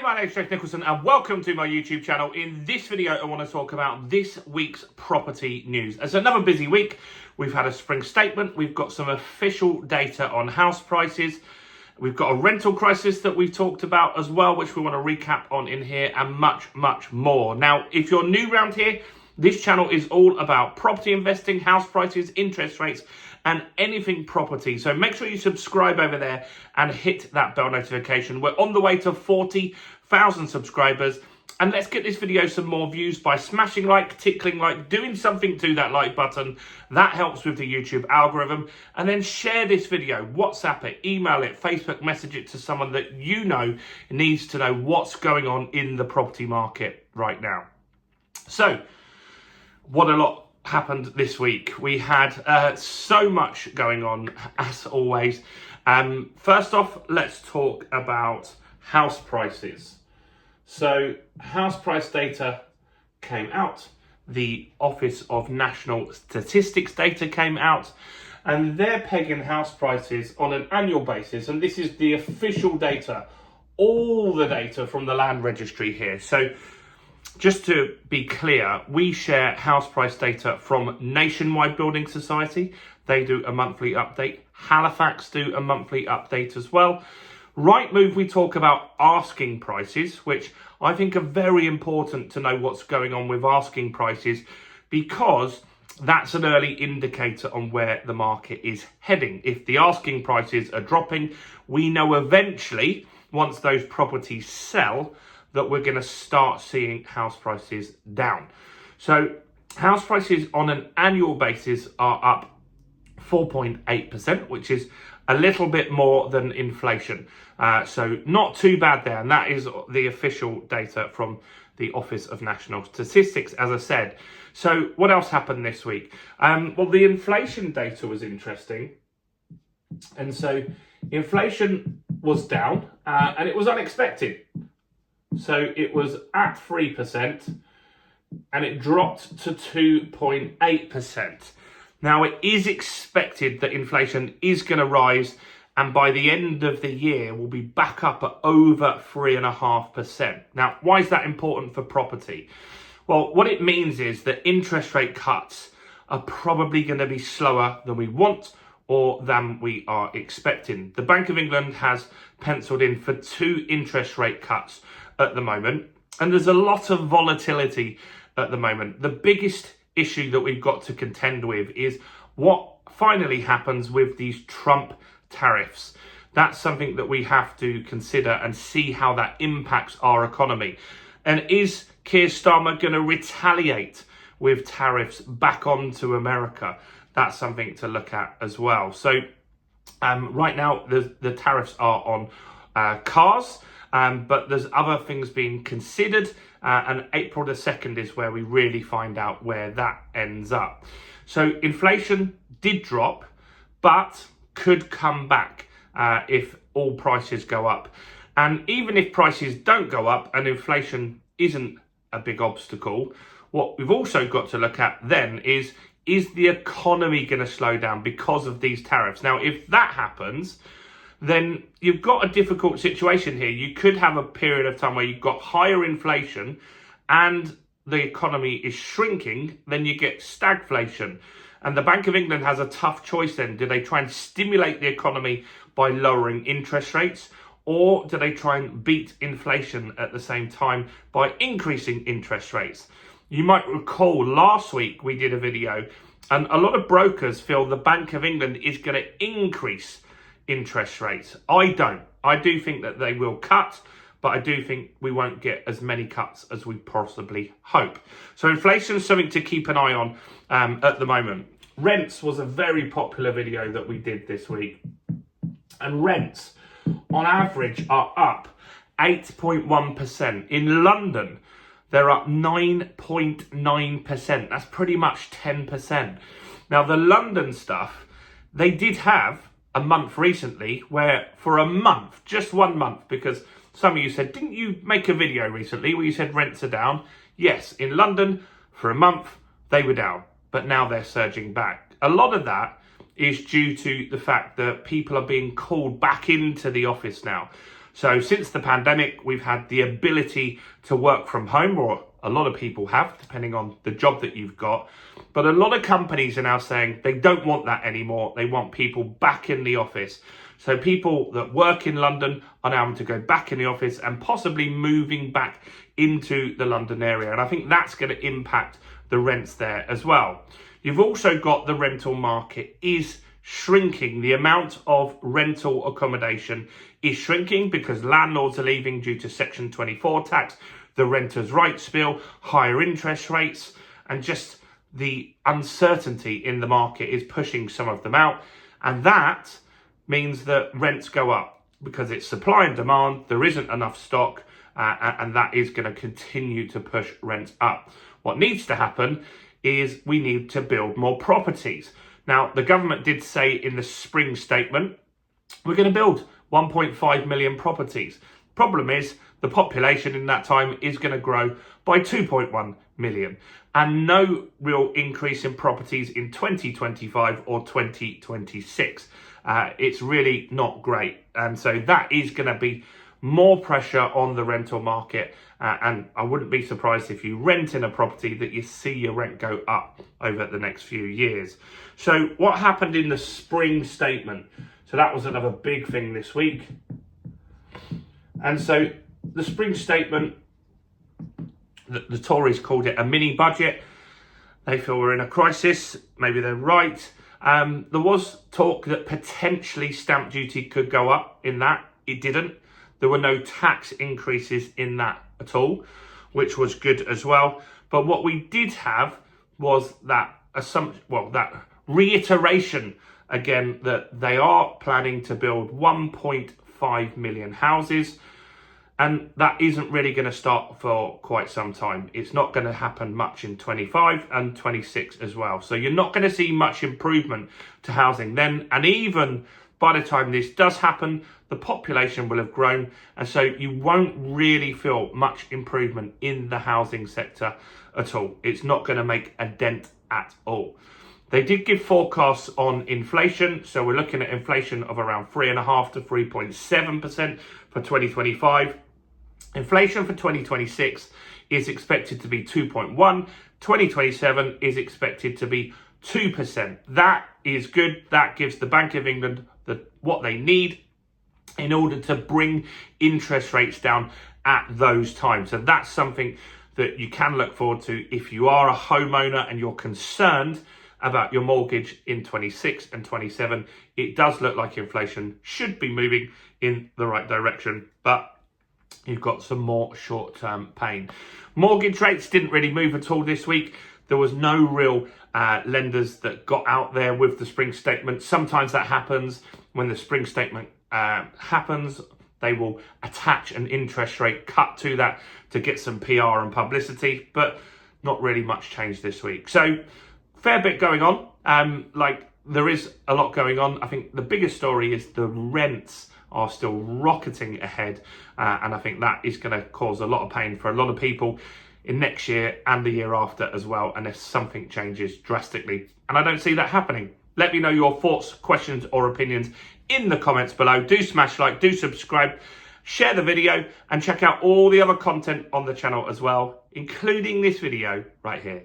my name's Jeff Nicholson and welcome to my YouTube channel. In this video, I want to talk about this week's property news. It's another busy week. We've had a spring statement. We've got some official data on house prices. We've got a rental crisis that we've talked about as well, which we want to recap on in here, and much, much more. Now, if you're new around here, this channel is all about property investing, house prices, interest rates, and anything property. So make sure you subscribe over there and hit that bell notification. We're on the way to 40,000 subscribers. And let's get this video some more views by smashing like, tickling like, doing something to that like button. That helps with the YouTube algorithm. And then share this video, WhatsApp it, email it, Facebook message it to someone that you know needs to know what's going on in the property market right now. So, what a lot happened this week. We had so much going on, as always. First off, let's talk about house prices. So house price data came out. The Office of National Statistics data came out, and they're pegging house prices on an annual basis. And this is the official data, all the data from the land registry here. So just to be clear, we share house price data from Nationwide Building Society. They do a monthly update. Halifax do a monthly update as well. Rightmove, we talk about asking prices, which I think are very important to know what's going on with asking prices, because that's an early indicator on where the market is heading. If the asking prices are dropping, we know eventually, once those properties sell, that we're going to start seeing house prices down. So house prices on an annual basis are up 4.8%, which is a little bit more than inflation. So not too bad there. And that is the official data from the Office of National Statistics, as I said. So what else happened this week? Well, the inflation data was interesting. And so inflation was down and it was unexpected. So it was at 3% and it dropped to 2.8%. Now, it is expected that inflation is going to rise, and by the end of the year, we'll be back up at over 3.5%. Now, why is that important for property? Well, what it means is that interest rate cuts are probably going to be slower than we want or than we are expecting. The Bank of England has penciled in for 2 interest rate cuts at the moment, and there's a lot of volatility at the moment. The biggest issue that we've got to contend with is what finally happens with these Trump tariffs. That's something that we have to consider and see how that impacts our economy. And is Keir Starmer going to retaliate with tariffs back onto America? That's something to look at as well. So right now the tariffs are on cars, but there's other things being considered, and April the 2nd is where we really find out where that ends up. So inflation did drop, but could come back if all prices go up. And even if prices don't go up and inflation isn't a big obstacle, what we've also got to look at then is the economy going to slow down because of these tariffs? Now, if that happens, then you've got a difficult situation here. You could have a period of time where you've got higher inflation and the economy is shrinking, then you get stagflation. And the Bank of England has a tough choice then. Do they try and stimulate the economy by lowering interest rates, or do they try and beat inflation at the same time by increasing interest rates? You might recall last week we did a video, and a lot of brokers feel the Bank of England is going to increase interest rates. I don't. I do think that they will cut, but I do think we won't get as many cuts as we possibly hope. So inflation is something to keep an eye on at the moment. Rents was a very popular video that we did this week. And rents, on average, are up 8.1%. In London, they're up 9.9%. That's pretty much 10%. Now, the London stuff, they did have a month recently where for a month, just 1 month, because some of you said, didn't you make a video recently where you said rents are down? Yes, in London, for a month, they were down, but now they're surging back. A lot of that is due to the fact that people are being called back into the office now. So since the pandemic, we've had the ability to work from home, or a lot of people have, depending on the job that you've got. But a lot of companies are now saying they don't want that anymore. They want people back in the office. So people that work in London are now having to go back in the office and possibly moving back into the London area. And I think that's going to impact the rents there as well. You've also got the rental market is shrinking. The amount of rental accommodation is shrinking because landlords are leaving due to Section 24 tax, the Renters' Rights Bill, higher interest rates, and just the uncertainty in the market is pushing some of them out. And that means that rents go up because it's supply and demand. There isn't enough stock, and that is going to continue to push rents up. What needs to happen is we need to build more properties. Now, the government did say in the spring statement, we're going to build 1.5 million properties. Problem is, the population in that time is going to grow by 2.1 million, and no real increase in properties in 2025 or 2026. It's really not great. And so that is going to be more pressure on the rental market. And I wouldn't be surprised if you rent in a property that you see your rent go up over the next few years. So what happened in the spring statement? So that was another big thing this week. And so the spring statement, the Tories called it a mini budget. They feel we're in a crisis. Maybe they're right. There was talk that potentially stamp duty could go up in that. It didn't. There were no tax increases in that at all, which was good as well. But what we did have was that that reiteration again that they are planning to build 1.5 million houses. And that isn't really going to start for quite some time. It's not going to happen much in 25 and 26 as well. So you're not going to see much improvement to housing then. And even by the time this does happen, the population will have grown. And so you won't really feel much improvement in the housing sector at all. It's not going to make a dent at all. They did give forecasts on inflation. So we're looking at inflation of around 3.5% to 3.7% for 2025. Inflation for 2026 is expected to be 2.1%. 2027 is expected to be 2%. That is good. That gives the Bank of England what they need in order to bring interest rates down at those times. So that's something that you can look forward to if you are a homeowner and you're concerned about your mortgage in 26 and 27. It does look like inflation should be moving in the right direction, but you've got some more short-term pain. Mortgage rates didn't really move at all this week. There was no real lenders that got out there with the spring statement. Sometimes that happens when the spring statement happens. They will attach an interest rate cut to that to get some PR and publicity, but not really much change this week. So fair bit going on. There is a lot going on. I think the biggest story is the rents are still rocketing ahead. And I think that is going to cause a lot of pain for a lot of people in next year and the year after as well, unless something changes drastically. And I don't see that happening. Let me know your thoughts, questions or opinions in the comments below. Do smash like, do subscribe, share the video and check out all the other content on the channel as well, including this video right here.